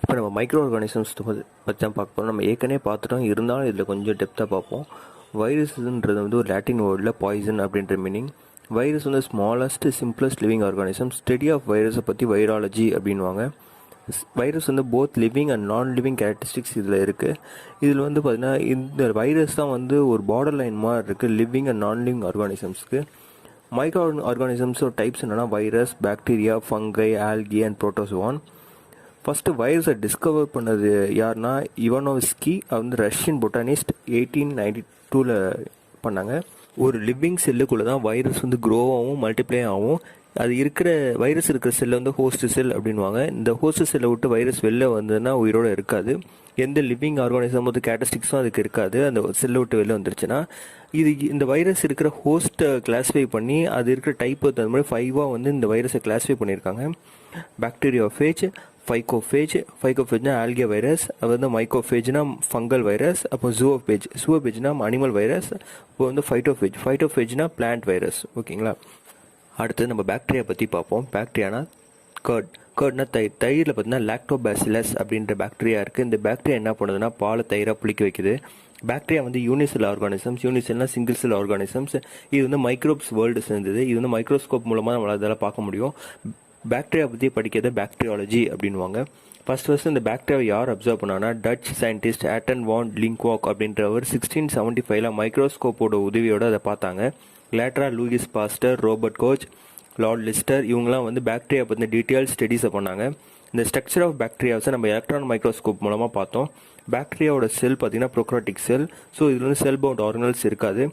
இப்போ நம்ம micro organisms பற்றி தான் பார்க்க போகிறோம். நம்ம ஏற்கனவே பார்த்துட்டோம், இருந்தாலும் இதில் கொஞ்சம் டெப்த்தாக பார்ப்போம். வைரஸ்ன்றது வந்து ஒரு லாட்டின் வேர்டில் பாய்சன் அப்படின்ற மீனிங். வைரஸ் வந்து smallest simplest living organism. Study of வைரஸை பற்றி வைராலஜி அப்படின்வாங்க. வைரஸ் வந்து both living and non living characteristics இதில் இருக்குது. இதில் வந்து பார்த்திங்கன்னா இந்த வைரஸ் தான் வந்து ஒரு பார்டர் லைன் மாதிரி இருக்குது லிவிங் அண்ட் நான் லிவிங் ஆர்கானிசம்ஸ்க்கு. மைக்ரோ ஆர்கானிசம்ஸோட டைப்ஸ் என்னென்னா virus, bacteria, fungi, algae and protozoan. First வைரஸை டிஸ்கவர் பண்ணது யாருன்னா இவானோவ்ஸ்கி. அவர் வந்து ரஷ்யன் பொட்டானிஸ்ட் 1892 பண்ணாங்க. ஒரு லிவிங் செல்லுக்குள்ளே தான் வைரஸ் வந்து க்ரோ ஆகும், மல்டிப்ளை ஆகும். அது இருக்கிற வைரஸ் இருக்கிற செல்லை வந்து ஹோஸ்ட் செல் அப்படின்வாங்க. இந்த ஹோஸ்ட் செல்லை விட்டு வைரஸ் வெளில வந்ததுன்னா உயிரோடு இருக்காது. எந்த லிவிங் ஆர்கானிசம் வந்து கேரக்டரிஸ்டிக்ஸும் அதுக்கு இருக்காது. அந்த செல்லை விட்டு வெளில வந்துருச்சுன்னா இந்த வைரஸ் இருக்கிற ஹோஸ்ட்டை கிளாஸிஃபை பண்ணி அது இருக்கிற டைப் தகுந்த மாதிரி 5 வந்து இந்த வைரஸை கிளாஸிஃபை பண்ணியிருக்காங்க. பாக்டீரியோஃபேஜ், ஃபைகோஃபேஜ்னா ஆல்கே வைரஸ், அது வந்து மைக்ரோஃபேஜ்னா ஃபங்கல் வைரஸ், அப்போ ஜூவோபேஜ்னா அனிமல் வைரஸ், இப்போ வந்து ஃபைட்டோஃபேஜ்னா பிளான்ட் வைரஸ். ஓகேங்களா. அடுத்து நம்ம பாக்டீரியா பற்றி பார்ப்போம். பாக்டீரியானா கர்ட்னா தயிரில் பார்த்தீங்கன்னா லாக்டோபாசிலஸ் அப்படின்ற பாக்டீரியா இருக்குது. இந்த பாக்டீரியா என்ன பண்ணுதுன்னா பாலை தயிராக புளிக்க வைக்குது. பாக்டீரியா வந்து யூனிசெல் ஆர்கானிசம்ஸ். யூனிசெல்னா சிங்கிள் செல் ஆர்கானிசம்ஸ். இது வந்து மைக்ரோப்ஸ் வேர்ல்டு சேர்ந்தது. இது வந்து மைக்ரோஸ்கோப் மூலமாக நம்மளால் அதெல்லாம் பார்க்க முடியும். பாக்டீரியா பற்றி படிக்கிறது பாக்டீரியாலஜி அப்படின்வாங்க. ஃபர்ஸ்ட் இந்த பாக்டீரியாவை யார் அப்சர்வ் பண்ணாங்கன்னா டச் சயின்டிஸ்ட் ஆட்டன் வான் லிங்க்வாக் அப்படின்றவர் 1675 மைக்ரோஸ்கோப்போட உதவியோடு அதை பார்த்தாங்க. லேட்டரா Louis Pasteur, Robert Koch, Lord Lister இவங்கெல்லாம் வந்து பாக்டீரியா பற்றின டீட்டெயில் ஸ்டடீஸை பண்ணாங்க. இந்த ஸ்ட்ரக்சர் ஆஃப் பாக்டீரியாஸை நம்ம எலக்ட்ரான் மைக்ரோஸ்கோப் மூலமாக பார்த்தோம். பாக்டீரியாவோட செல் பார்த்தீங்கன்னா ப்ரோக்ராட்டிக் செல். ஸோ இதில் வந்து செல் பவுண்ட் ஆர்கனல்ஸ் இருக்காது.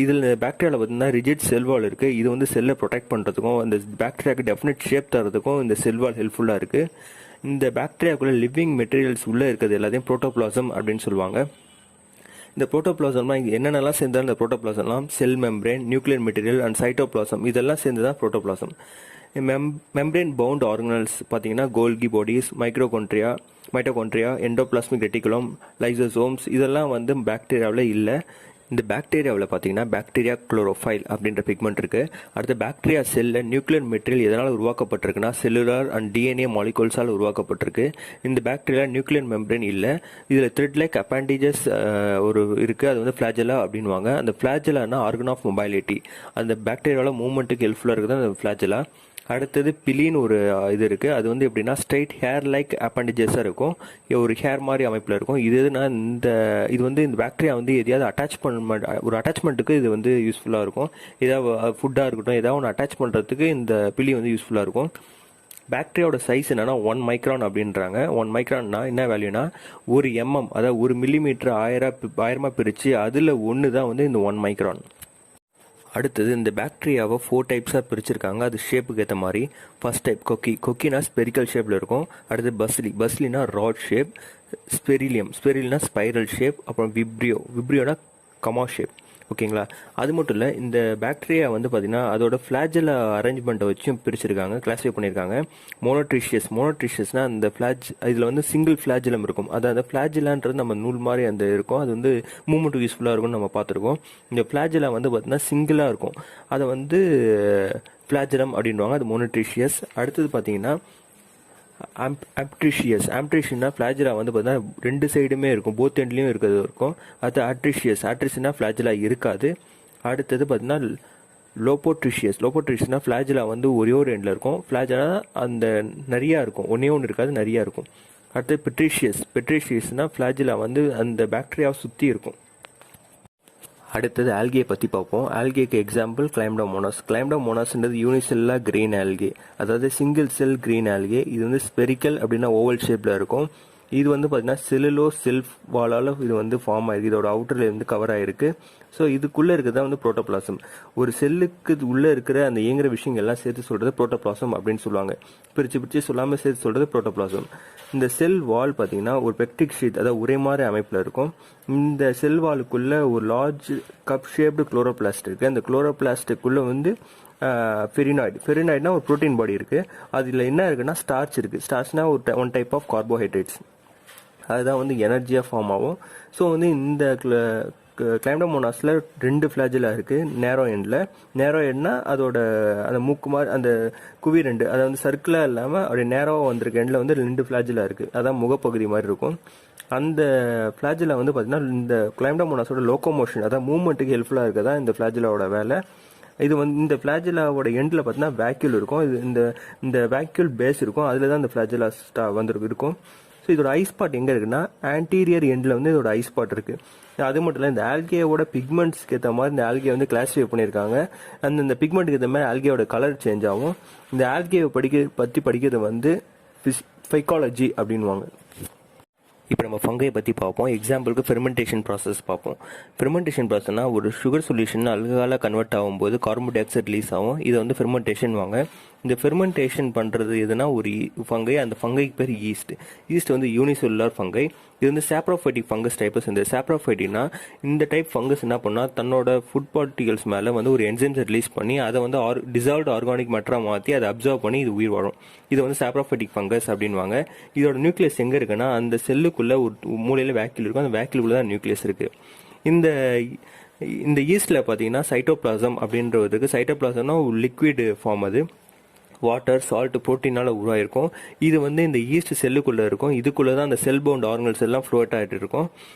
இதில் பாக்டீரியாவில் பார்த்தீங்கன்னா ரிஜிட் செல்வால் இருக்குது. இது வந்து செல்லை ப்ரொடெக்ட் பண்ணுறதுக்கும் இந்த பாக்டீரியாவுக்கு டெஃபினட் ஷேப் தரதுக்கும் இந்த செல்வால் ஹெல்ப்ஃபுல்லாக இருக்குது. இந்த பாக்டீரியாவுக்குள்ள லிவிங் மெட்டீரியல்ஸ் உள்ளே இருக்கிறது எல்லாத்தையும் புரோட்டோபிளாசம் அப்படின்னு சொல்லுவாங்க. இந்த புரோட்டோபிளாசம்லாம் என்னென்னலாம் சேர்ந்தாலும் இந்த புரோட்டோபிளாசம்லாம் cell membrane, nuclear material and cytoplasm இதெல்லாம் சேர்ந்து தான் புரோட்டோபிளாசம். மெம்ப்ரேன் பவுண்ட் ஆர்கனல்ஸ் பார்த்தீங்கன்னா Golgi bodies, mitochondria, endoplasmic reticulum, lysosomes இதெல்லாம் வந்து பாக்டீரியாவில் இல்லை. இந்த பாக்டீரியாவில் பார்த்தீங்கன்னா பாக்டீரியா குளோரோஃபைல் அப்படின்ற பிக்மெண்ட் இருக்குது. அடுத்து பாக்டீரியா செல்லில் நியூக்ளியர் மெட்டீரியல் எதனால் உருவாக்கப்பட்டிருக்குன்னா செல்லுலார் அண்ட் டிஎன்ஏ மாலிகூல்ஸால் உருவாக்கப்பட்டிருக்கு. இந்த பாக்டீரியா நியூக்ளியர் மெம்பரேன் இல்லை. இதில் த்ரெட் லைக் அப்பேண்டிஜஸ் ஒரு இருக்குது. அது வந்து ஃப்ளாஜெலா அப்படின்வாங்க. அந்த ஃப்ளாஜெலானா ஆர்கன் ஆஃப் மொபைலிட்டி. அந்த பாக்டீரியாவில் மூவ்மெண்ட்டுக்கு ஹெல்ப்ஃபுல்லாக இருக்குது அந்த ஃப்ளாஜெலா. அடுத்தது பிலின்னு ஒரு இது இருக்குது. அது வந்து எப்படின்னா ஸ்ட்ரைட் ஹேர் லைக் அப்பண்டிஜஸாக இருக்கும், ஒரு ஹேர் மாதிரி அமைப்பில் இருக்கும். இது எதுனா இது வந்து இந்த பாக்டீரியா வந்து எதையாவது ஒரு அட்டாச்மெண்ட்டுக்கு இது வந்து யூஸ்ஃபுல்லாக இருக்கும். ஏதாவது ஃபுட்டாக இருக்கட்டும், ஏதாவது ஒன்று அட்டாச் பண்ணுறதுக்கு இந்த பிலி வந்து யூஸ்ஃபுல்லாக இருக்கும். பாக்டீரியாவோட சைஸ் என்னன்னா 1 மைக்ரான் அப்படின்றாங்க. 1 மைக்ரான்னா என்ன வேல்யூனா 1 mm, அதாவது 1 மில்லிமீட்டர் ஆயிரமா பிரித்து அதில் ஒன்று தான் வந்து இந்த 1 மைக்ரான். அடுத்தது இந்த பாக்டீரியாவை 4 டைப்ஸாக பிரிச்சிருக்காங்க, அது ஷேப்புக்கு ஏற்ற மாதிரி. ஃபர்ஸ்ட் டைப் கொக்கினா ஸ்பெரிக்கல் ஷேப்பில் இருக்கும். அடுத்து பஸ்லினா ராட் ஷேப், ஸ்பெரில்னா ஸ்பைரல் ஷேப், அப்புறம் விப்ரியோனா கமா ஷேப். ஓகேங்களா. அது மட்டும் இல்லை, இந்த பாக்டீரியா வந்து பார்த்தீங்கன்னா அதோட ஃப்ளாஜெலா அரேஞ்ச்மெண்ட்டை வச்சும் பிரிச்சிருக்காங்க, கிளாஸிஃபை பண்ணியிருக்காங்க. மோனோட்ரிஷியஸ்னா அந்த இதில் வந்து சிங்கிள் ஃப்ளாஜெலம் இருக்கும். அந்த ஃப்ளாஜெலான்றது நம்ம நூல் மாதிரி அந்த இருக்கும். அது வந்து மூவ்மெண்ட் யூஸ்ஃபுல்லாக இருக்கும்னு நம்ம பார்த்துருக்கோம். இந்த ஃப்ளாஜெலா வந்து பார்த்தீங்கன்னா சிங்கிளாக இருக்கும். அதை வந்து ஃப்ளாஜெலம் அப்படின்வாங்க. அது மோனோட்ரிஷியஸ். அடுத்தது பார்த்தீங்கன்னா ஆம்ட்ரிஷியஸ்னா ஃப்ளாஜெலா வந்து பார்த்தீங்கன்னா 2 சைடுமே இருக்கும், போத் எண்ட்லேயும் இருக்கிறது இருக்கும். அது ஆட்ரிஷியஸ்னா ஃப்ளாஜெலா இருக்காது. அடுத்தது பார்த்தீங்கன்னா லோபோட்ரிஷியஸ்னா ஃப்ளாஜெலா வந்து ஒரே ஒரு எண்டில் இருக்கும். ஃப்ளாஜெலா அந்த நிறையா இருக்கும், ஒன்று இருக்காது, நிறையா இருக்கும். அடுத்தது பெட்ரிஷியஸ்னா ஃப்ளாஜெலா வந்து அந்த பாக்டீரியாவை சுற்றி இருக்கும். அடுத்தது ஆல்கியை பற்றி பார்ப்போம். ஆல்கேக்கு எக்ஸாம்பிள் கிளைம்டோமோனாஸ்ன்றது யூனிசெல்லா கிரீன் ஆல்கே, அதாவது சிங்கிள் செல் கிரீன் ஆல்கே. இது வந்து ஸ்பெரிக்கல் அப்படின்னா ஓவல் ஷேப்பில் இருக்கும். இது வந்து பார்த்தீங்கன்னா செல்ஃப் வாலால் இது வந்து ஃபார்ம் ஆகிருக்கு. இதோட அவுட்டரில் இருந்து கவர் ஆகிருக்கு. ஸோ இதுக்குள்ளே இருக்கிறது தான் வந்து புரோட்டோபிளாசம். ஒரு செல்லுக்கு உள்ளே இருக்கிற அந்த இயங்குற விஷயங்கள்லாம் சேர்த்து சொல்கிறது புரோட்டோபிளாசம் அப்படின்னு சொல்லுவாங்க. பிரித்து சொல்லாமல் சேர்த்து சொல்கிறது புரோட்டோபிளாசம். இந்த செல் வால் பார்த்தீங்கன்னா ஒரு பெக்டிக் ஷீட், அதாவது உரை மாதிரி அமைப்பில் இருக்கும். இந்த செல் வாலுக்குள்ளே ஒரு லார்ஜ் கப் ஷேப்டு குளோரோபிளாஸ்ட் இருக்குது. அந்த குளோரோபிளாஸ்டுக்குள்ளே வந்து ஃபெரினாய்டுனா ஒரு ப்ரோட்டீன் பாடி இருக்குது. அதில் என்ன இருக்குன்னா ஸ்டார்ச் இருக்குது. ஸ்டார்ச்னா ஒன் டைப் ஆஃப் கார்போஹைட்ரேட்ஸ். அதுதான் வந்து எனர்ஜியாக ஃபார்ம் ஆகும். ஸோ வந்து இந்த கிளைம்டோமோனாஸில் 2 ஃப்ளாஜிலா இருக்குது. நேரோ எண்ட்னா அதோட அந்த மூக்கு மாதிரி அந்த குவி 2, அதை வந்து சர்க்கிளாக இல்லாமல் அப்படியே நேரோவாக வந்திருக்க எண்டில் வந்து 2 ஃப்ளாஜிலா இருக்குது. அதான் முகப்பகுதி மாதிரி இருக்கும். அந்த ஃப்ளாஜிலா வந்து பார்த்தீங்கன்னா இந்த கிளைம்டோமோனாஸோட லோக்கோமோஷன், அதாவது மூவ்மெண்ட்டுக்கு ஹெல்ப்ஃபுல்லாக இருக்கதான் இந்த ஃப்ளாஜிலாவோட வேலை. இது வந்து இந்த ஃப்ளாஜிலாவோட எண்டில் பார்த்தீங்கன்னா வேக்யூல் இருக்கும். இது இந்த வேக்யூல் பேஸ் இருக்கும். அதில் தான் இந்த ஃப்ளாஜிலா இருக்கும். ஸோ இதோட ஐ ஸ்பாட் எங்கே இருக்குன்னா ஆன்டீரியர் எண்டில் வந்து இதோட ஐ ஸ்பாட் இருக்குது. அது மட்டும் இல்லை, இந்த ஆல்கேயோட பிக்மெண்ட்ஸ்க்கு ஏற்ற மாதிரி இந்த ஆல்கே வந்து கிளாஸிஃபை பண்ணியிருக்காங்க. இந்த பிக்மெண்ட்டுக்கு ஏற்ற மாதிரி ஆல்கேயோட கலர் சேஞ்ச் ஆகும். இந்த ஆல்கேவை பற்றி படிக்கிறது வந்து ஃபைக்காலஜி அப்படின்வாங்க. இப்போ நம்ம ஃபங்கை பற்றி பார்ப்போம். எக்ஸாம்பிளுக்கு ஃபெர்மெண்டேஷன் ப்ராசஸ் பார்ப்போம். ஃபெர்மெண்டேஷன் ப்ராசஸ்னால் ஒரு சுகர் சொல்யூஷன் அல்கஹாலாக கன்வெர்ட் ஆகும்போது கார்பன் டை ஆக்சைடு ரிலீஸ் ஆகும். இதை வந்து ஃபெர்மெண்டேஷன் வாங்க. இந்த ஃபெர்மெண்டேஷன் பண்ணுறது எதுனா ஒரு ஃபங்கை, அந்த ஃபங்கைக்கு பேர் ஈஸ்ட் வந்து யூனிசெல்லுலார் ஃபங்கை. இது வந்து சாப்ரோஃபைட்டிக் ஃபங்கஸ் டைப்பஸ். இந்த சாப்ரோஃபைட்டினா இந்த டைப் ஃபங்கஸ் என்ன பண்ணால் தன்னோட ஃபுட் பார்ட்டிகல்ஸ் மேலே வந்து ஒரு என்சைம்ஸை ரிலீஸ் பண்ணி அதை வந்து டிசால்வ்டு ஆர்கானிக் மேட்டராக மாற்றி அதை அப்சர்வ் பண்ணி இது உயிர் வாழும். இது வந்து சாப்ரோஃபைட்டிக் ஃபங்கஸ் அப்படின்வாங்க. இதோட நியூக்ளியஸ் எங்கே இருக்குன்னா அந்த செல்லுக்குள்ளே ஒரு மூலையில் வேக்யூல் இருக்கும். அந்த வேக்யூலுக்குள்ள தான் நியூக்ளியஸ் இருக்குது. இந்த ஈஸ்டில் பார்த்தீங்கன்னா சைட்டோபிளாசம் அப்படின்றதுக்கு, சைட்டோபிளாசம்னா ஒரு லிக்விட் ஃபார்ம், அது வாட்டர், சால்ட், ப்ரோட்டீனால் உருவாயிருக்கும். இது வந்து இந்த ஈஸ்ட் செல்லுக்குள்ளே இருக்கும். இதுக்குள்ளே தான் அந்த செல் பவுண்ட் ஆர்கனல்ஸ் எல்லாம் ஃப்ளோட் ஆகிட்டு இருக்கும்.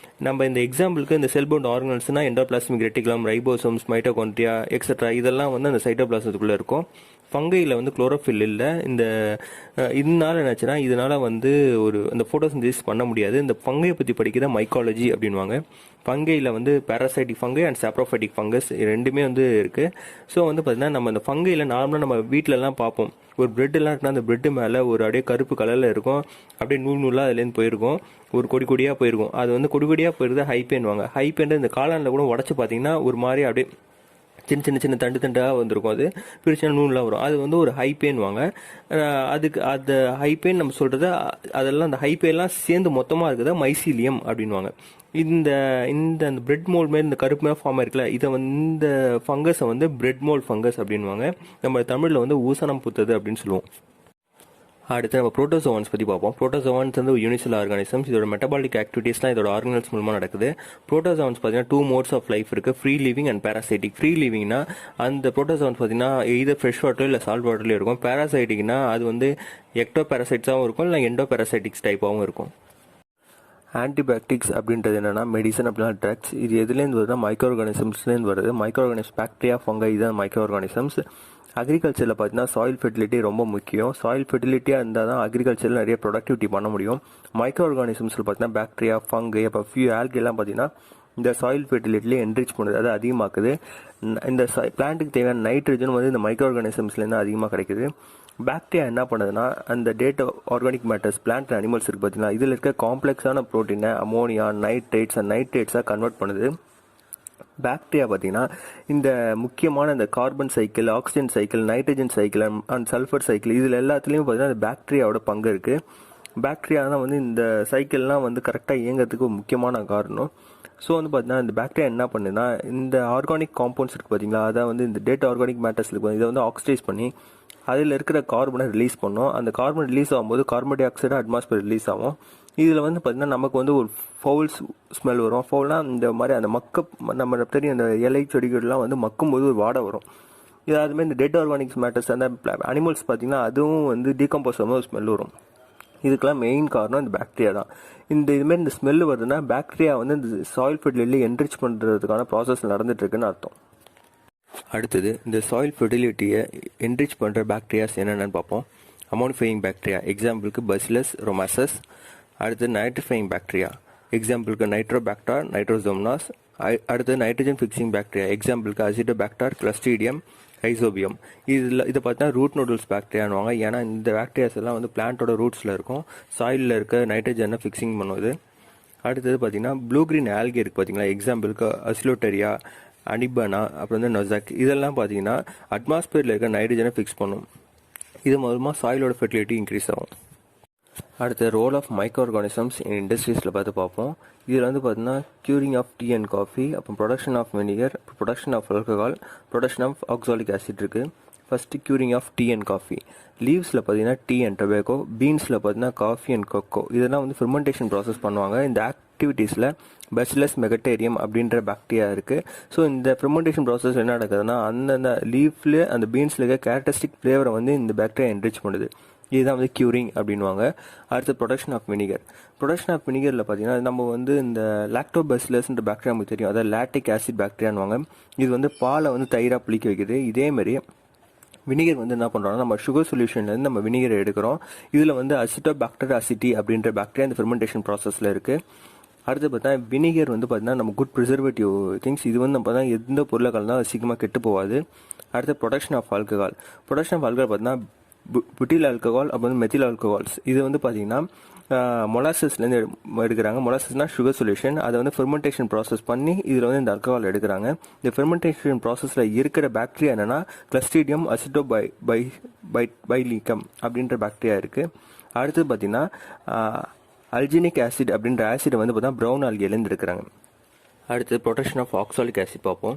நம்ம இந்த எக்ஸாம்பிளுக்கு இந்த செல் பவுண்ட் ஆர்கனல்ஸ்னால் endoplasmic reticulum, ribosomes, mitochondria etcetera இதெல்லாம் வந்து அந்த சைட்டோபிளாசத்துக்குள்ளே இருக்கும். ஃபங்கையில் வந்து குளோரோஃபில் இல்லை. இதனால என்னாச்சுன்னா இதனால் வந்து அந்த ஃபோட்டோசிந்தசிஸ் பண்ண முடியாது. இந்த ஃபங்கையை பற்றி படிக்கிற மைக்காலஜி அப்படின்வாங்க. ஃபங்கையில் வந்து parasitic fungi and saprophytic fungus ரெண்டுமே வந்து இருக்குது. ஸோ வந்து பார்த்தீங்கன்னா நம்ம இந்த ஃபங்கையில் நார்மலாக நம்ம வீட்டிலலாம் பார்ப்போம். ஒரு பிரெட்டெல்லாம் இருக்குன்னா அந்த பிரெட்டு மேலே ஒரு அப்படியே கருப்பு கலரில் இருக்கும். அப்படியே நூலாக அதுலேருந்து போயிருக்கும். ஒரு கொடியாக போயிருக்கும். அது வந்து கொடியாக போயிருந்தா ஹைப்பேன்வாங்க. ஹைப்பேன் இந்த காளானில் கூட உடச்சி பார்த்தீங்கன்னா ஒரு மாதிரி அப்படியே சின்ன தண்டாக வந்திருக்கும். அது பிரிச்சுனா நூல்லாம் வரும். அது வந்து ஒரு ஹைப்பேன் வாங்க. அதுக்கு அந்த ஹைப்பேன் நம்ம சொல்கிறது அதெல்லாம் அந்த ஹைப்பேன்லாம் சேர்ந்து மொத்தமாக இருக்குதா மைசீலியம் அப்படின்வாங்க. இந்த பிரெட் மோல்ட் மாதிரி இந்த கருப்பு மாதிரி ஃபார்ம் இருக்குல்ல, இதை வந்து இந்த ஃபங்கஸை வந்து பிரெட் மோல்ட் ஃபங்கஸ் அப்படின்வாங்க. நம்ம தமிழில் வந்து ஊசனம் புத்தது அப்படின்னு சொல்லுவோம். அடுத்து நம்ம புரோட்டோசோவன்ஸ் பற்றி பார்ப்போம். புரோட்டோசோவன்ஸ் வந்து யூனிசெல்லுலார் ஆர்கானிசம்ஸ். இதோட மெட்டபாலிக் ஆக்டிவிட்டீஸ்லாம் இதோட ஆர்கனல்ஸ் மூலமாக நடக்குது. புரோட்டோசோவன்ஸ் பார்த்தீங்கன்னா 2 மோட்ஸ் ஆஃப் லைஃப் இருக்குது, free living and parasitic. Free லிவிங்னா அந்த புரோட்டோசோவன்ஸ் பார்த்தீங்கன்னா இதர் ஃப்ரெஷ் வாட்டர் இல்லை சால்ட் வாட்டர்லேயும் இருக்கும். பேராசைட்டிக்னா அது வந்து எக்டோ பேராசைட்ஸாகவும் இருக்கும், இல்லை எண்டோ பேராசைட்டிக்ஸ் டைப்பாகவும் இருக்கும். ஆன்டிபயோட்டிக்ஸ் அப்படின்றது என்னன்னா மெடிசன் அப்படின்னா ட்ரக்ஸ். இது எதுலேருந்து வருதுன்னா மைக்ரோ ஆர்கானிசம்ஸ்லேருந்து வருது. மைக்ரோ ஆர்கானிசம்ஸ், பாக்டீரியா, ஃபங்கை, இதுதான் மைக்ரோ ஆர்கானிசம்ஸ். அக்ரிகல்ச்சரில் பார்த்தீங்கன்னா சாயில் ஃபெர்டிலிட்டி ரொம்ப முக்கியம். சாயில் ஃபெர்டிலிட்டியாக இருந்தால் தான் அக்ரிகல்ச்சரில் நிறைய ப்ரொடக்டிவிட்டி பண்ண முடியும். மைக்ரோ ஆர்கானிசம்ஸில் பார்த்தீங்கன்னா பாக்டீரியா, ஃபங்கை, அப்போ ஆல்கெல்லாம் பார்த்தீங்கன்னா இந்த சாயில் ஃபெர்டிலிட்டிலே என்ரிச் பண்ணுது, அதை அதிகமாக்குது. இந்த பிளான்ட்டுக்கு தேவையான நைட்ரஜன் வந்து இந்த மைக்ரோ ஆர்கானிசம்ஸ்லேருந்து அதிகமாக கிடைக்குது. பாக்டீரியா என்ன பண்ணுதுன்னா அந்த data organic matters, plant animals இருக்குது பார்த்தீங்கன்னா, இதில் இருக்க காம்ப்ளெக்ஸான ப்ரோட்டீனை அமோனியா, நைட்ரேட்ஸாக கன்வெர்ட் பண்ணுது. பாக்டீரியா பார்த்தீங்கன்னா இந்த முக்கியமான இந்த carbon cycle, oxygen cycle, nitrogen cycle and sulphur cycle, இதில் எல்லாத்துலேயும் பார்த்தீங்கன்னா இந்த பாக்டீரியாவோட பங்கு இருக்குது. பாக்டீரியா தான் வந்து இந்த சைக்கிள்லாம் வந்து கரெக்டாக இயங்கிறதுக்கு ஒரு முக்கியமான காரணம். ஸோ வந்து பார்த்தீங்கன்னா இந்த பாக்டீரியா என்ன பண்ணுன்னா இந்த ஆர்கானிக் காம்பவுண்ட்ஸ் இருக்குது பார்த்தீங்களா, அதை வந்து இந்த டேட்டா ஆர்கானிக் மேட்டர்ஸ் இருக்குது, இதை வந்து ஆக்சிடைஸ் பண்ணி அதில் இருக்கிற கார்பனை ரிலீஸ் பண்ணும். அந்த கார்பன் ரிலீஸ் ஆகும்போது carbon di oxide atmosphere release ஆகும். இதில் வந்து பார்த்திங்கன்னா நமக்கு வந்து ஒரு ஃபவுல் ஸ்மெல் வரும். ஃபவுல்னால் இந்த மாதிரி அந்த நம்ம தெரியும் அந்த இலை செடிகள்லாம் வந்து மக்கும்போது ஒரு வாடை வரும். இது அதுமாதிரி இந்த டெட் ஆர்கானிக்ஸ் மேட்டர்ஸ் அந்த அனிமல்ஸ் பார்த்திங்கன்னா அதுவும் வந்து டீகம்போஸ் ஆகும்போது ஒரு ஸ்மெல் வரும். இதுக்கெல்லாம் மெயின் காரணம் இந்த பாக்டீரியா தான். இதுமாரி இந்த ஸ்மெல் வருதுன்னா பாக்டீரியா வந்து இந்த சாயில் ஃபெர்டிலிட்டியை என்ரிச் பண்ணுறதுக்கான ப்ராசஸ் நடந்துட்டுருக்குன்னு அர்த்தம். அடுத்தது இந்த சாயில் ஃபெர்டிலிட்டியை என்ரிச் பண்ணுற பாக்டீரியாஸ் என்னென்னு பார்ப்போம். அமோனிஃபையிங் பாக்டீரியா, எக்ஸாம்பிளுக்கு பசிலஸ் ரொமாசஸ். அடுத்து நைட்ரிஃபையிங் பாக்டீரியா, எக்ஸாம்பிளுக்கு நைட்ரோபாக்டர், நைட்ரோசோம்னாஸ். அடுத்து நைட்ரஜன் ஃபிக்ஸிங் பாக்டீரியா, எக்ஸாம்பிளுக்கு அசிடோபாக்டர், கிளஸ்ட்ரீடியம், ரைசோபியம். இதை பார்த்தா ரூட் நூடுல்ஸ் பாக்டீரியானுவாங்க. ஏன்னா இந்த பாக்டீரியாஸ் எல்லாம் வந்து பிளான்ட்டோட ரூட்ஸில் இருக்கும், சாயிலில் இருக்க நைட்ரஜனை ஃபிக்ஸிங் பண்ணுவது. அடுத்தது பார்த்தீங்கன்னா ப்ளூ கிரீன் ஆல்கே இருக்குது பார்த்தீங்களா, எக்ஸாம்பிளுக்கு அசிலோட்டரியா, அனிபனா, அப்புறம் வந்து நொசாக். இதெல்லாம் பார்த்தீங்கன்னா அட்மாஸ்பியரில் இருக்க நைட்ரஜனை ஃபிக்ஸ் பண்ணும். இது மூலமாக சாயிலோட ஃபெர்டிலிட்டி இன்க்ரீஸ் ஆகும். அடுத்த role of micro organisms in இண்டஸ்ட்ரீஸில் பார்ப்போம். இதில் வந்து பார்த்தீங்கன்னா curing of tea and coffee, அப்புறம் production of vinegar, production of alcohol, production of oxalic acid இருக்குது. First curing of tea and coffee. லீவ்ஸில் பார்த்தீங்கன்னா டீ அண்ட் டொபேக்கோ, பீன்ஸில் பார்த்தீங்கன்னா காஃபி அண்ட் கொக்கோ. இதெல்லாம் வந்து ஃபெர்மெண்டேஷன் ப்ராசஸ் பண்ணுவாங்க. இந்த ஆக்டிவிட்டீஸில் பேசிலஸ் மெகடேரியம் அப்படின்ற பாக்டீரியா இருக்குது. ஸோ இந்த ஃபெர்மெண்டேஷன் ப்ராசஸ் என்ன நடக்குதுன்னா அந்தந்த லீஃப்ல அந்த பீன்ஸில் இருக்க கேரக்டரிஸ்டிக் ஃப்ளேவரை வந்து இந்த பாக்டீரியா என்ரிச் பண்ணுது. இதுதான் வந்து க்யூரிங் அப்படின்வாங்க. அடுத்து production of vinegar. Production of வினிகரில் பார்த்தீங்கன்னா நம்ம வந்து இந்த லாக்டோபெசிலஸ்ன்ற பாக்டீரியா நமக்கு தெரியும், அதாவது லாக்டிக் ஆசிட் பாக்டீரியான்வாங்க. இது வந்து பாலை வந்து தயிராக புளிக்க வைக்குது. இதேமாரி வினிகர் வந்து என்ன பண்ணுறோம்னா நம்ம சுகர் சொல்யூஷன்லேருந்து நம்ம வினிகர் எடுக்கிறோம். இதில் வந்து அசிட்டோபாக்டர் அசிட்டி அப்படின்ற பாக்டீரியா இந்த ஃபெர்மெண்டேஷன் ப்ராசஸில் இருக்குது. அடுத்து பார்த்தா வினிகர் வந்து பார்த்தீங்கன்னா நம்ம குட் ப்ரிசர்வேட்டிவ் திங்ஸ். இது வந்து நம்ம பார்த்தா எந்த பொருளை கலந்தாலும் சீக்கிரமாக கெட்டு போகாது. அடுத்து production of alcohol. Production of alcohol பார்த்தீங்கன்னா புட்டில் ஆல்கஹால் அப்புறம் வந்து மெத்தில் ஆல்கஹால்ஸ். இது வந்து பார்த்தீங்கன்னா மொலாசஸ்லேருந்து எடுக்கிறாங்க. மொலாசஸ்னால் சுகர் சொல்யூஷன். அதை வந்து ஃபெர்மெண்டேஷன் ப்ராசஸ் பண்ணி இதில் வந்து இந்த ஆல்கஹால் எடுக்கிறாங்க. இந்த ஃபெர்மெண்டேஷன் ப்ராசஸில் இருக்கிற பாக்டீரியா என்னென்னா கிளஸ்ட்ரீடியம் அசிட்டோபைலிகம் அப்படின்ற பாக்டீரியா இருக்குது. அடுத்து பார்த்தீங்கன்னா அல்ஜினிக் ஆசிட் அப்படின்ற ஆசிடை வந்து பார்த்தா ப்ரௌன் ஆல்கேலேருந்து எடுக்கிறாங்க. அடுத்து ப்ரொடக்ஷன் ஆஃப் ஆக்சாலிக் ஆசிட் பார்ப்போம்.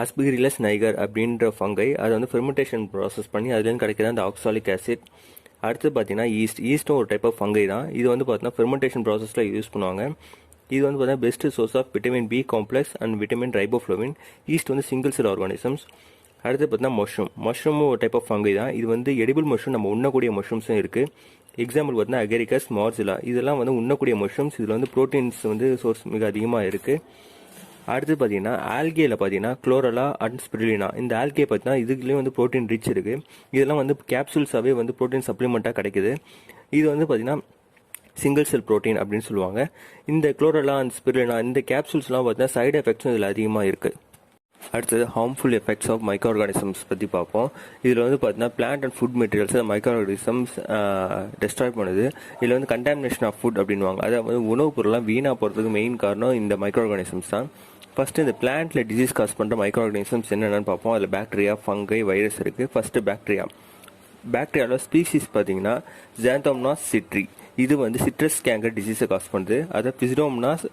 அஸ்பிரிலஸ் நைகர் அப்படின்ற ஃபங்கை அதை வந்து ஃபெர்மெண்டேஷன் ப்ராசஸ் பண்ணி அதுலேருந்து கிடைக்கிற அந்த ஆக்சாலிக் ஆசிட். அடுத்து பார்த்தீங்கன்னா ஈஸ்ட்டும் ஒரு டைப் ஆஃப் ஃபங்கை தான். இது வந்து பார்த்தீங்கன்னா ஃபெர்மெண்டேஷன் ப்ராசஸில் யூஸ் பண்ணுவாங்க. இது வந்து பார்த்தீங்கன்னா best source of vitamin B complex and vitamin riboflavin. Yeast வந்து சிங்கிள் செல் ஆர்கானிசம்ஸ். அடுத்து பார்த்தீங்கன்னா மஷ்ரூமும் ஒரு டைப் ஆஃப் ஃபங்கை தான். இது வந்து எடிபிள் மஷ்ரூம், நம்ம உண்ணக்கூடிய மஷ்ரூம்ஸும் இருக்குது. எக்ஸாம்பிள் பார்த்தீங்கன்னா அகரிகஸ், மார்சிலா, இதெல்லாம் வந்து உண்ணக்கூடிய மஷ்ரூம்ஸ். இதில் வந்து ப்ரோட்டீன்ஸ் வந்து சோர்ஸ் மிக அதிகமாக இருக்குது. அடுத்து பார்த்தீங்கன்னா ஆல்கேல பார்த்தீங்கன்னா குளோரலா அண்ட் ஸ்பிருலினா. இந்த ஆல்கே பார்த்தீங்கன்னா இதுலேயும் வந்து ப்ரோட்டீன் ரிச் இருக்குது. இதெல்லாம் வந்து கேப்சூல்ஸாகவே வந்து ப்ரோட்டீன் சப்ளிமெண்ட்டாக கிடைக்குது. இது வந்து பார்த்தீங்கன்னா சிங்கிள் செல் ப்ரோட்டீன் அப்படின்னு சொல்லுவாங்க. இந்த குளோரலா அண்ட் ஸ்பிருலினா இந்த கேப்சூல்ஸ்லாம் பார்த்தீங்கன்னா சைடு எஃபெக்ட்ஸும் இதில் அதிகமாக இருக்குது. அடுத்தது harmful effects of micro organisms பற்றி பார்ப்போம். இதில் வந்து பார்த்தீங்கன்னா plant and food materials micro organisms destroy பண்ணுது. இதில் வந்து கண்டாமினேஷன் ஆஃப் ஃபுட் அப்படின்வாங்க. அதாவது உணவுப் பொருள்லாம் வீணாக போகிறதுக்கு மெயின் காரணம் இந்த மைக்ரோ ஆர்கானிசம்ஸ் தான். ஃபஸ்ட்டு இந்த பிளான்ட்டில் டிசீஸ் காஸ் பண்ணுற மைக்ரோ ஆர்கானிசம்ஸ் என்னென்னு பார்ப்போம். அதில் பாக்டீரியா, ஃபங்கை, வைரஸ் இருக்குது. ஃபஸ்ட்டு பாக்டீரியாவில் ஸ்பீசிஸ் பார்த்தீங்கன்னா ஜாந்தோம்னாஸ் சிட்ரி. இது வந்து சிட்ரஸ் கேங்கர் டிசீஸை காஸ் பண்ணுது. அதை பிசிடோம்னாஸ்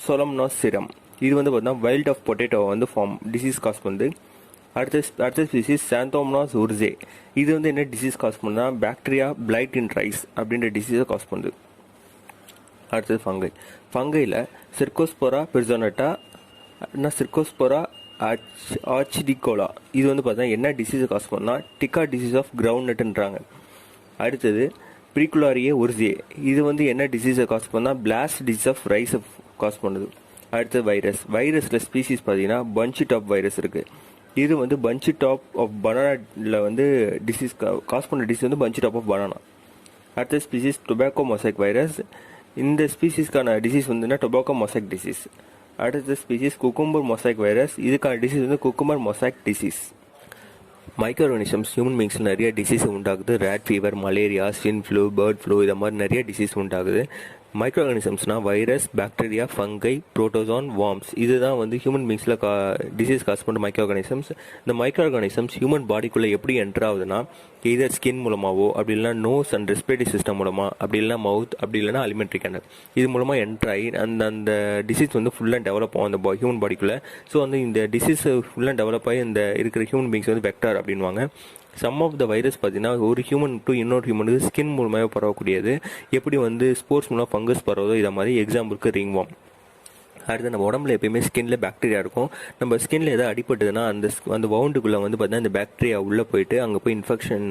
சொலம்னாஸ் சிரம். இது வந்து பார்த்தீங்கன்னா வைல்ட் ஆஃப் பொட்டேட்டோ வந்து டிசீஸ் காஸ் பண்ணுது. அடுத்த ஸ்பீசிஸ் சாந்தோம்னாஸ் உர்சே. இது வந்து என்ன டிசீஸ் காஸ் பண்ணுன்னா பாக்டீரியா பிளைட் இன் ரைஸ் அப்படின்ற டிசீஸை காஸ் பண்ணுது. அடுத்தது ஃபங்கையில் சிர்கோஸ்போரா பெர்சோனட்டா, சிர்கோஸ்போரா ஆச்சிடிகோலா. இது வந்து பார்த்தா என்ன டிசீஸை காஸ் பண்ணால் டிக்கா டிசீஸ் ஆஃப் கிரவுண்ட் நட்டுன்றாங்க. அடுத்தது ப்ரீகுலாரியே உர்சியே. இது வந்து என்ன டிசீஸை காஸ் பண்ணால் பிளாஸ்ட் டிசீஸ் ஆஃப் ரைஸை காஸ் பண்ணுது. அடுத்தது வைரஸில் ஸ்பீசிஸ் பார்த்தீங்கன்னா பஞ்சி டாப் வைரஸ் இருக்குது. இது வந்து பஞ்சி டாப் ஆஃப் பனானாவில் வந்து டிசீஸ் காஸ் பண்ணுற டிசீஸ் வந்து பஞ்சி டாப் ஆஃப் பனானா. அடுத்த ஸ்பீசிஸ் டொபாக்கோ மொசைக் வைரஸ். இந்த ஸ்பீசிஸ்க்கான டிசீஸ் வந்துன்னா டொபாக்கோ மொசைக் டிசீஸ். அடுத்த ஸ்பீசிஸ் குக்கும்பர் மொசைக் வைரஸ். இதுக்கான டிசீஸ் வந்து cucumber mosaic disease. Micro organisms human பீங்ஸில் நிறைய டிசீஸ் உண்டாகுது. Rat fever, malaria, swine flu, bird flu, இதை மாதிரி நிறைய டிசீஸ் உண்டாகுது. மைக்ரோ ஆர்கானிசம்ஸ்னால் virus, bacteria, fungi, protozoan, worms. இதுதான் வந்து ஹியூமன் பீங்ஸில் டிசீஸ் காஸ் பண்ணுற மைக்ரோ ஆர்கானிசம்ஸ். இந்த மைக்ரோ ஆர்கானிசம்ஸ் ஹியூமன் பாடிக்குள்ளே எப்படி என்டர் ஆகுதுன்னா எதர் ஸ்கின் மூலமாகவோ, அப்படி இல்லைனா நோஸ் அண்ட் ரெஸ்பிரேட்டரி சிஸ்டம் மூலமாக, அப்படி இல்லைனா மவுத், அப்படி இல்லைனா அலிமெண்ட்ரி கேனல், இது மூலமாக என்டர் ஆகி அந்த டிசீஸ் வந்து ஃபுல்லாக டெவலப் ஆகும் அந்த ஹியூமன் பாடிக்குள்ளே. ஸோ வந்து இந்த டிசீஸ் ஃபுல்லாக டெவலப் ஆகி இந்த இருக்கிற ஹியூமன் பீங்ஸ் வந்து வெக்டார் அப்படின்வாங்க. சம் ஆஃப் த வைரஸ் பார்த்தீங்கன்னா ஒரு ஹியூமன் டு இன்னொரு ஹியூமனுக்கு ஸ்கின் மூலமாக பரவக்கூடியது. எப்படி வந்து ஸ்போர்ட்ஸ் மூலம் ஃபங்கஸ் பரவுதோ இதை மாதிரி. எக்ஸாம்பிளுக்கு ரிங்வார்ம். அடுத்து நம்ம உடம்புல எப்பயுமே ஸ்கின்ல பாக்டீரியா இருக்கும். நம்ம ஸ்கின்ல எதாவது அடிபட்டதுன்னா அந்த வவுண்டுக்குள்ளே வந்து பார்த்தீங்கன்னா இந்த பாக்டீரியா உள்ளே போயிட்டு அங்கே போய் இன்ஃபெக்ஷன்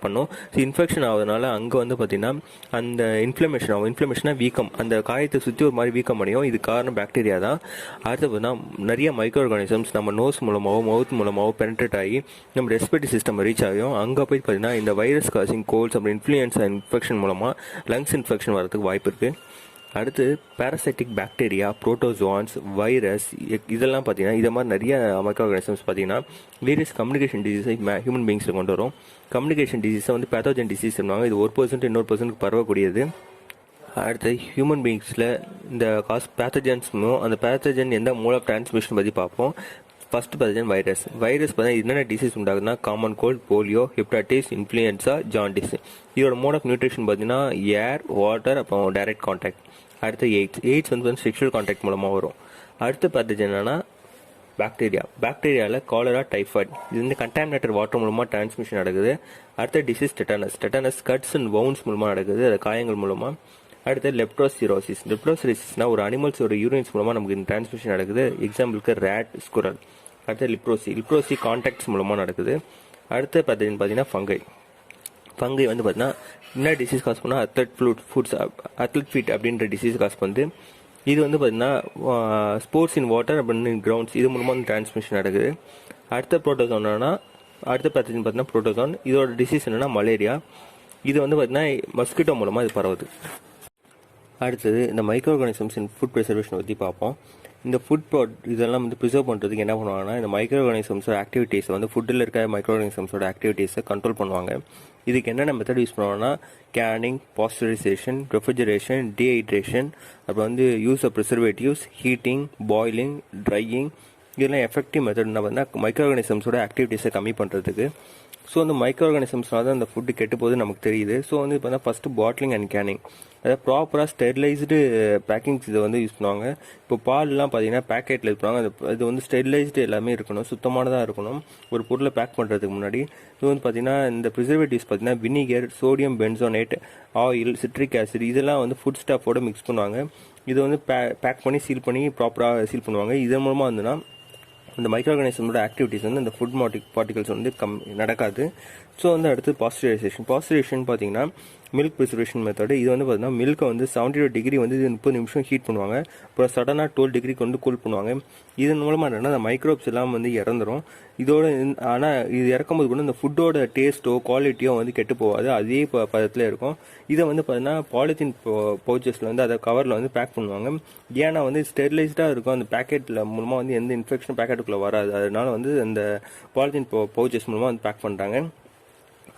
பண்ணும். ஸோ இன்ஃபெக்ஷன் ஆகுதுனால அங்கே வந்து பார்த்தீங்கன்னா அந்த இன்ஃப்ளமேஷன் ஆகும். இன்ஃப்ளமேஷனாக வீக்கம், அந்த காயத்தை சுற்றி ஒரு மாதிரி வீக்கம் அடையும். இது காரணம் பாக்டீரியா தான். அடுத்து பார்த்தீங்கன்னா நிறைய மைக்ரோ ஆர்கானிசம்ஸ் நம்ம நோஸ் மூலமாகவோ மவுத் மூலமாகவோ பெனட்ரேட் ஆகி நம்ம ரெஸ்பிரேட்டரி சிஸ்டம் ரீச் ஆகும். அங்கே போய் பார்த்தீங்கன்னா இந்த வைரஸ் காசிங் கோல்ஸ் அப்புறம் இன்ஃப்ளூயன்ஸா இன்ஃபெக்ஷன் மூலமாக லங்ஸ் இன்ஃபெக்ஷன் வரதுக்கு வாய்ப்பு இருக்குது. அடுத்து பேராசைட்டிக் பாக்டீரியா, புரோட்டோசோவான்ஸ், வைரஸ், இதெல்லாம் பார்த்தீங்கன்னா இதை மாதிரி நிறைய மைக்ரோ ஆர்கானிசம்ஸ் பார்த்தீங்கன்னா வேரியஸ் கம்யூனிகேஷன் டிசீஸை ஹியூமன் பீங்ஸில் கொண்டு வரும். கம்யூனிகேஷன் டிசீஸை வந்து பேத்தோஜன் டிசீஸ் சொல்லுவாங்க. இது 1% இன்னொரு பர்சனுக்கு பரவக்கூடியது. அடுத்து ஹியூமன் பீங்ஸில் இந்த பேத்தஜன்ஸும் அந்த பேத்தஜன் எந்த மூல டிரான்ஸ்மிஷன் பற்றி பார்ப்போம். First pathogen virus. பார்த்தீங்கன்னா என்னென்ன டிசீஸ் உண்டாகுதுன்னா common cold, polio, hepatitis, influenza, jaundice. இதோட மோட் ஆஃப் நியூட்ரிஷன் பார்த்தீங்கன்னா ஏர், வாட்டர், அப்புறம் டைரக்ட் கான்டாக்ட். அடுத்து எய்ட்ஸ் வந்து செக்ஷுவல் கான்டாக்ட் மூலமாக வரும். அடுத்த பேத்தஜன் என்னன்னா பாக்டீரியாவில் காலரா, டைஃபாய்டு. இது வந்து கண்டாமினேட்டட் வாட்டர் மூலமாக டிரான்ஸ்மிஷன் நடக்குது. அடுத்த டிசீஸ் டெட்டானஸ் கட்ஸ் அண்ட் வவுண்ட்ஸ் மூலமாக நடக்குது, அது காயங்கள் மூலமாக. அடுத்து லெப்டோஸ்பிரோசிஸ்னால் ஒரு அனிமல்ஸோட யூரின்ஸ் மூலமாக நமக்கு இந்த டிரான்ஸ்மிஷன் நடக்குது. எக்ஸாம்பிளுக்கு ரேட், ஸ்குரல். அடுத்து லிப்ரோசி கான்டாக்ட்ஸ் மூலமாக நடக்குது. அடுத்து பார்த்தீங்கன்னா ஃபங்கை வந்து பார்த்தீங்கன்னா என்ன டிசீஸ் காஸ் பண்ணால் அத்லட் ஃபீட் அப்படின்ற டிசீஸ் காஸ் பண்ணுது. இது வந்து பார்த்தீங்கன்னா ஸ்போர்ட்ஸ் இன் வாட்டர் அப்படின்னு கிரவுண்ட்ஸ் இது மூலமாக டிரான்ஸ்மிஷன் நடக்குது. அடுத்த பார்த்தீங்கன்னா புரோட்டோசான். இதோட டிசீஸ் என்னென்னா மலேரியா. இது வந்து பார்த்தீங்கன்னா மஸ்கிட்டோ மூலமாக இது பரவுது. அடுத்தது இந்த micro organisms in food preservation பற்றி பார்ப்போம். இந்த இதெல்லாம் வந்து ப்ரிசர்வ் பண்ணுறதுக்கு என்ன பண்ணுவாங்கன்னா, இந்த மைக்ரோ ஆர்கானிசம்ஸோட ஆக்டிவிட்டீஸை வந்து ஃபுட்டில் இருக்க மைக்ரோ ஆர்கானிசம்ஸோட ஆக்டிவிட்டீஸை கண்ட்ரோல் பண்ணுவாங்க. இதுக்கு என்னென்ன மெத்தட் யூஸ் பண்ணுவாங்கன்னா, கேனிங், பாஸ்டரைசேஷன், ரெஃப்ரிஜரேஷன், டீஹைட்ரேஷன், அப்புறம் வந்து use of preservatives, heating, boiling, drying. இதெல்லாம் எஃபெக்டிவ் மெத்தட் என்ன மைக்ரோ ஆர்கானிசம்ஸோட ஆக்டிவிட்டீஸை கம்மி பண்ணுறதுக்கு. ஸோ அந்த மைக்ரோ ஆர்கானிசம்ஸ்னால தான் அந்த ஃபுட்டு கெட்டு போகுது நமக்கு தெரியுது. ஸோ வந்து இப்போ தான் ஃபஸ்ட்டு பாட்லிங் அண்ட் கேனிங், அதாவது ப்ராப்பராக ஸ்டெரிலைஸ்டு பேக்கிங்ஸ் இதை வந்து யூஸ் பண்ணுவாங்க. இப்போ பால்லாம் பார்த்தீங்கன்னா பேக்கெட்டில் இருப்பாங்க. இது வந்து ஸ்டெரிலைஸ்டு எல்லாமே இருக்கணும், சுத்தமானதாக இருக்கணும் ஒரு பொருளை பேக் பண்ணுறதுக்கு முன்னாடி. இது வந்து பார்த்தீங்கன்னா இந்த ப்ரிசர்வேட்டிவ்ஸ் பார்த்தீங்கன்னா vinegar, sodium பென்சோனேட், oil, citric acid இதெல்லாம் வந்து ஃபுட் ஸ்டாஃபோடு மிக்ஸ் பண்ணுவாங்க. இதை வந்து பேக் பண்ணி சீல் பண்ணி ப்ராப்பராக சீல் பண்ணுவாங்க. இதன் மூலமாக வந்துன்னா இந்த மைக்ரோ ஆர்கானிசமோட ஆக்டிவிட்டீஸ் வந்து இந்த ஃபுட் பார்ட்டிகல்ஸ் வந்து நடக்காது. ஸோ வந்து அடுத்து பாஸ்டரைசேஷன் பார்த்தீங்கன்னா மில்க் ப்ரிசர்வேஷன் மெத்தடு. இது வந்து பார்த்தீங்கன்னா மில்கை வந்து 72 டிகிரி வந்து 30 நிமிஷம் ஹீட் பண்ணுவாங்க. அப்புறம் சடனாக 12 டிகிரிக்கு வந்து கூல் பண்ணுவாங்க. இதன் மூலமாக என்னென்னா அந்த மைக்ரோப்ஸ் எல்லாம் வந்து இறந்துடும். ஆனால் இது இறக்கும்போது கூட இந்த ஃபுட்டோட டேஸ்ட்டோ குவாலிட்டியோ வந்து கெட்டு போகாது, அதே பதத்தில் இருக்கும். இதை வந்து பார்த்தீங்கன்னா பாலித்தீன் பவுச்சஸில் வந்து அதை கவரில் வந்து பேக் பண்ணுவாங்க. ஏன்னா வந்து ஸ்டெரிலைஸ்டாக இருக்கும், அந்த பேக்கெட்டில் மூலமாக வந்து எந்த இன்ஃபெக்ஷன் பேக்கெட்டுக்குள்ளே வராது. அதனால வந்து அந்த பாலித்தீன் பவுச்சஸ் மூலமாக வந்து பேக் பண்ணுறாங்க.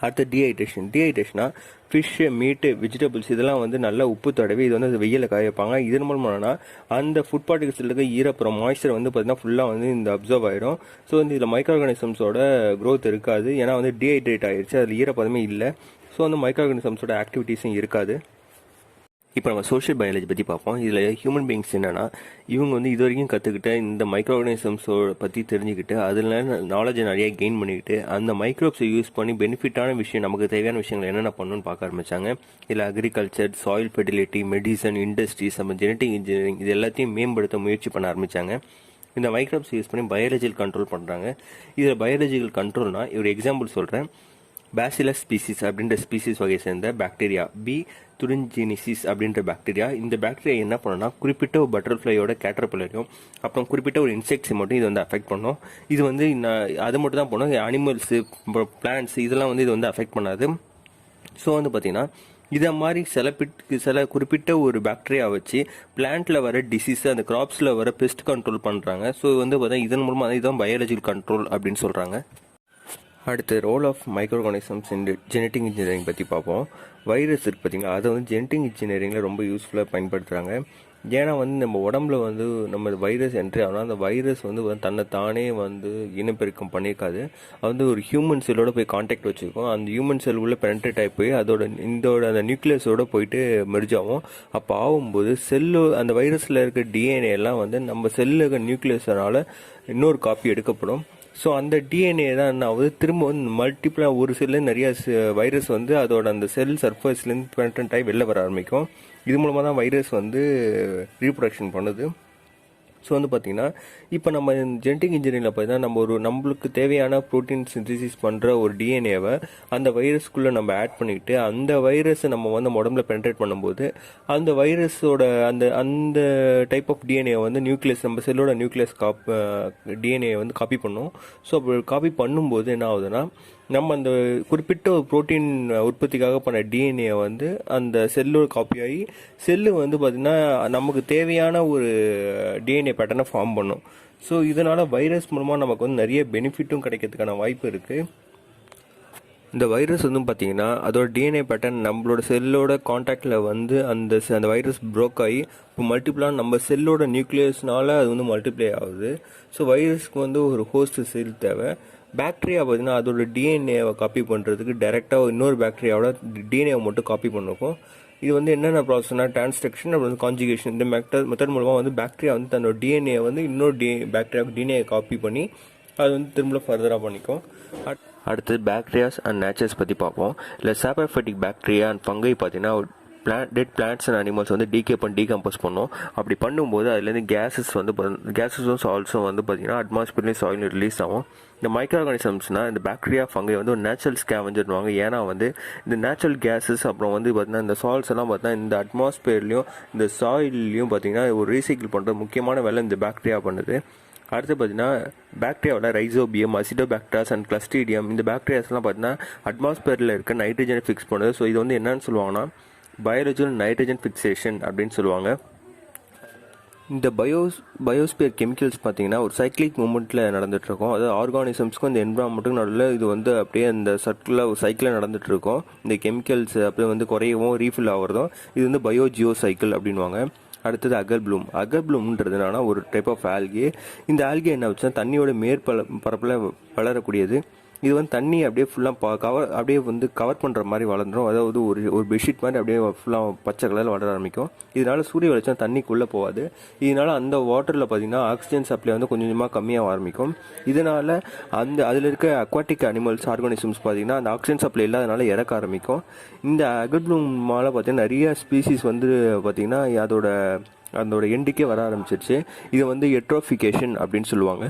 அடுத்து டீஹைட்ரேஷனா ஃபிஷ்ஷு, மீட்டு, வெஜிடபிள்ஸ் இதெல்லாம் வந்து நல்லா உப்பு தடவி இது வந்து வெயிலில் காய வைப்பாங்க. இதன் மூலமானா அந்த ஃபுட் பார்ட்டிகல்ஸில் இருக்க ஈரப்புறம் மாய்ஸ்சர் வந்து பார்த்தீங்கன்னா ஃபுல்லாக வந்து இந்த அப்சர்வ் ஆகிடும். ஸோ வந்து இதில் மைக்ரோ ஆர்கானிசம்ஸோட க்ரோத் இருக்காது, ஏன்னா வந்து டீஹைட்ரேட் ஆகிடுச்சு, அதில் ஈரப்பதமே இல்லை. ஸோ வந்து மைக்ரோ ஆர்கானிசம்ஸோட ஆக்டிவிட்டீஸும் இருக்காது. இப்போ நம்ம சோஷியல் பயாலஜி பற்றி பார்ப்போம். இதில் ஹியூமன் பீயிங்ஸ் என்னென்னா, இவங்க வந்து இது வரைக்கும் கற்றுக்கிட்ட இந்த மைக்ரோ ஆர்கானிசம்ஸோட பற்றி தெரிஞ்சுக்கிட்டு அதில் நாலேஜை நிறையா கெயின் பண்ணிக்கிட்டு அந்த மைக்ரோப்ஸை யூஸ் பண்ணி பெனிஃபிட்டான விஷயம், நமக்கு தேவையான விஷயங்கள் என்னென்ன பண்ணணும்னு பார்க்க ஆரம்பித்தாங்க. இதில் agriculture, soil fertility, medicine, industries, நம்ம ஜெனட்டிக் இன்ஜினியரிங் இது எல்லாத்தையும் மேம்படுத்த முயற்சி பண்ண ஆரம்பித்தாங்க. இந்த மைக்ரோப்ஸ் யூஸ் பண்ணி பயாலஜிக்கல் கண்ட்ரோல் பண்ணுறாங்க. இதில் பயாலஜிக்கல் கண்ட்ரோல்னால் ஒரு எக்ஸாம்பிள் சொல்கிறேன். பேசிலஸ் ஸ்பீசிஸ் அப்படின்ற ஸ்பீசிஸ் வகையை சேர்ந்த பாக்டீரியா பி துரிஞ்சினிசிஸ் அப்படின்ற பாக்டீரியா. இந்த பாக்டீரியா என்ன பண்ணுன்னா குறிப்பிட்ட ஒரு பட்டர்ஃப்ளையோட கேட்டர்பில்லரையும் அப்புறம் குறிப்பிட்ட ஒரு இன்செக்ட்ஸை மட்டும் இது வந்து அஃபெக்ட் பண்ணும். இது வந்து அது மட்டும் தான் பண்ணும், அனிமல்ஸு, பிளான்ட்ஸ் இதெல்லாம் வந்து இது வந்து அஃபெக்ட் பண்ணாது. ஸோ வந்து பார்த்தீங்கன்னா இதை மாதிரி சில குறிப்பிட்ட ஒரு பாக்டீரியா வச்சு பிளான்ட்டில் வர டிசீஸ், அந்த கிராப்ஸில் வர பெஸ்ட் கண்ட்ரோல் பண்ணுறாங்க. ஸோ வந்து பார்த்தீங்கன்னா இதன் மூலமாக இதுதான் பயாலஜிக்கல் கண்ட்ரோல் அப்படின்னு சொல்கிறாங்க. அடுத்து role of micro organisms in genetic engineering பற்றி பார்ப்போம். வைரஸ் இருக்குது பார்த்தீங்களா, அதை வந்து ஜெனட்டிக் இன்ஜினியரிங்கில் ரொம்ப யூஸ்ஃபுல்லாக பயன்படுத்துகிறாங்க. ஏன்னா வந்து நம்ம உடம்புல வந்து நம்ம வைரஸ் என்ட்ரி ஆனால் அந்த வைரஸ் வந்து தன்னை தானே வந்து இனப்பெருக்கம் பண்ணியிருக்காது. அது வந்து ஒரு ஹியூமன் செல்லோட போய் கான்டாக்ட் வச்சுருக்கோம். அந்த ஹியூமன் செல் உள்ள பெனட்ரேட் ஆகி போய் அந்த நியூக்ளியஸோட போயிட்டு மெர்ஜ் ஆகும். அப்போ ஆகும்போது அந்த வைரஸில் இருக்க டிஎன்ஏ எல்லாம் வந்து நம்ம செல்லில் இருக்க நியூக்ளியஸனால் இன்னொரு காப்பி எடுக்கப்படும். ஸோ அந்த டிஎன்ஏ தான் என்ன ஆகுது, திரும்ப வந்து மல்டிப்ளாக ஒரு செல்லில் நிறைய வைரஸ் வந்து அதோட அந்த செல் சர்ஃபேஸ்லேருந்து பெனட்ரேட் ஆகி வெளில வர ஆரம்பிக்கும். இது மூலமாக தான் வைரஸ் வந்து ரீப்ரொடக்ஷன் பண்ணுது. ஸோ வந்து பார்த்திங்கன்னா இப்போ நம்ம ஜெனட்டிக் இன்ஜினியரிங்கில் பார்த்தீங்கன்னா நம்மளுக்கு தேவையான ப்ரோட்டீன் சிந்தசிஸ் பண்ணுற ஒரு டிஎன்ஏவை அந்த வைரஸ்க்குள்ளே நம்ம ஆட் பண்ணிக்கிட்டு அந்த வைரஸை நம்ம வந்து உடம்புல பெனட்ரேட் பண்ணும்போது அந்த வைரஸோட அந்த டைப் ஆஃப் டிஎன்ஏ வந்து நியூக்ளியஸ், நம்ம செல்லோட நியூக்ளியஸ் டிஎன்ஏ வந்து காப்பி பண்ணும். ஸோ அப்போ காப்பி பண்ணும்போது என்ன ஆகுதுன்னா, நம்ம அந்த குறிப்பிட்ட ஒரு புரோட்டீன் உற்பத்திக்காக பண்ண டிஎன்ஏ வந்து அந்த செல்லோட காப்பி ஆகி செல்லு வந்து பார்த்திங்கன்னா நமக்கு தேவையான ஒரு டிஎன்ஏ பேட்டர்னை ஃபார்ம் பண்ணும். ஸோ இதனால் வைரஸ் மூலமாக நமக்கு வந்து நிறைய பெனிஃபிட்டும் கிடைக்கிறதுக்கான வாய்ப்பு இருக்குது. இந்த வைரஸ் வந்து பார்த்திங்கன்னா அதோட டிஎன்ஏ பேட்டர்ன் நம்மளோட செல்லோட கான்டாக்டில் வந்து அந்த வைரஸ் ப்ரோக் ஆகி இப்போ மல்டிப்ளாக நம்ம செல்லோட நியூக்ளியஸ்னால அது வந்து மல்டிப்ளை ஆகுது. ஸோ வைரஸ்க்கு வந்து ஒரு ஹோஸ்ட் செல் தேவை. பாக்டீரியா பார்த்தீங்கன்னா அதோட டிஎன்ஏவை காப்பி பண்ணுறதுக்கு டைரெக்டாக இன்னொரு பாக்டீரியாவோட டிஎன்ஏவை மட்டும் காப்பி பண்ணிருக்கும். இது வந்து என்னென்ன ப்ராசஸ்னா டிரான்ஸ்ட்ரக்ஷன் அப்புறம் கான்ஜுகேஷன். இந்த மெத்தட் மூலமாக வந்து பாக்டீரியா வந்து தன்னோட டிஎன்ஏ வந்து இன்னொரு பாக்டீரியாவுக்கு டிஎன்ஏ காப்பி பண்ணி அது வந்து திரும்ப ஃபர்தராக பண்ணிக்கும். அடுத்து பாக்டீரியாஸ் அண்ட் நேச்சர்ஸ் பற்றி பார்ப்போம். இல்லை சாப்போஃபைட்டிக் பாக்டீரியா அண்ட் ஃபங்கை பார்த்தீங்கன்னா டெட் பிளான்ட்ஸ் அண்ட் அனிமல்ஸ் வந்து டீகம்போஸ் பண்ணும். அப்படி பண்ணும்போது அதுலேருந்து கேஸஸும் சால்ட்ஸும் வந்து பார்த்திங்கன்னா அட்மாஸ்பியர்லேயும் சாயிலும் ரிலீஸ் ஆகும். இந்த மைக்ரோ ஆர்கானிசம்ஸ்னால் இந்த பாக்டீரியா ஃபங்கை வந்து ஒரு நேச்சுரல் ஸ்கேவெஞ்சர்னுவாங்க. ஏன்னா வந்து இந்த நேச்சுரல் கேஸஸ் அப்புறம் வந்து பார்த்திங்கன்னா இந்த சால்ட்ஸ் எல்லாம் பார்த்தீங்கன்னா இந்த அட்மாஸ்பியர்லையும் இந்த சாயில்லையும் பார்த்திங்கன்னா ஒரு ரீசைக்கிள் பண்ணுற முக்கியமான வேலை இந்த பாக்டீரியா பண்ணுது. அடுத்து பார்த்தீங்கன்னா பாக்டீரியாவில் ரைசோபியம், அசிடோபாக்டர்ஸ் அண்ட் கிளஸ்ட்ரீடியம் இந்த பாக்டீரியாஸ்லாம் பார்த்தீங்கன்னா அட்மாஸ்பியரில் இருக்க நைட்ரஜனை ஃபிக்ஸ் பண்ணுது. ஸோ இது வந்து என்னன்னு சொல்லுவாங்கன்னா பயாலஜிக்கல் நைட்ரஜன் ஃபிக்சேஷன் அப்படின்னு சொல்லுவாங்க. இந்த பயோஸ்பியர் கெமிக்கல்ஸ் பார்த்தீங்கன்னா ஒரு சைக்கிளிக் மூமெண்ட்டில் நடந்துகிட்ருக்கோம். அதாவது ஆர்கானிசம்ஸ்க்கும் இந்த என்விரான்மெண்ட்டுக்கும் நடுவில் இது வந்து அப்படியே இந்த சர்க்கிளில் ஒரு சைக்கிளில் நடந்துகிட்ருக்கோம். இந்த கெமிக்கல்ஸ் அப்படியே வந்து குறையவும் ரீஃபில் ஆகிறதும் இது வந்து பயோஜியோ சைக்கிள் அப்படின்வாங்க. அடுத்தது அகர்ப்ளூம்ன்றது என்னன்னா ஒரு டைப் ஆஃப் ஆல்கே. இந்த ஆல்கே என்ன வச்சுன்னா தண்ணியோட பரப்பில் வளரக்கூடியது. இது வந்து தண்ணி அப்படியே ஃபுல்லாக கவர் பண்ணுற மாதிரி வளர்ந்துடும். அதாவது ஒரு பெட்ஷீட் மாதிரி அப்படியே ஃபுல்லாக பச்சை கலரில் வளர ஆரம்பிக்கும். இதனால சூரிய வெளிச்சம் தண்ணிக்குள்ளே போகாது. இதனால அந்த வாட்டரில் பார்த்தீங்கன்னா ஆக்சிஜன் சப்ளை வந்து கொஞ்சம் கொஞ்சமாக கம்மியாக ஆரம்பிக்கும். இதனால அதில் இருக்க அக்வாட்டிக் அனிமல்ஸ் ஆர்கானிசம்ஸ் பார்த்தீங்கன்னா அந்த ஆக்சிஜன் சப்ளை இல்லாதனால இறக்க ஆரம்பிக்கும். இந்த அகர்ப்ளூமால் பார்த்தீங்கன்னா நிறைய ஸ்பீசிஸ் வந்து பார்த்தீங்கன்னா அதோட எண்டுக்கே வர ஆரம்பிச்சிருச்சு. இது வந்து எட்ரோஃபிகேஷன் அப்படின்னு சொல்லுவாங்க.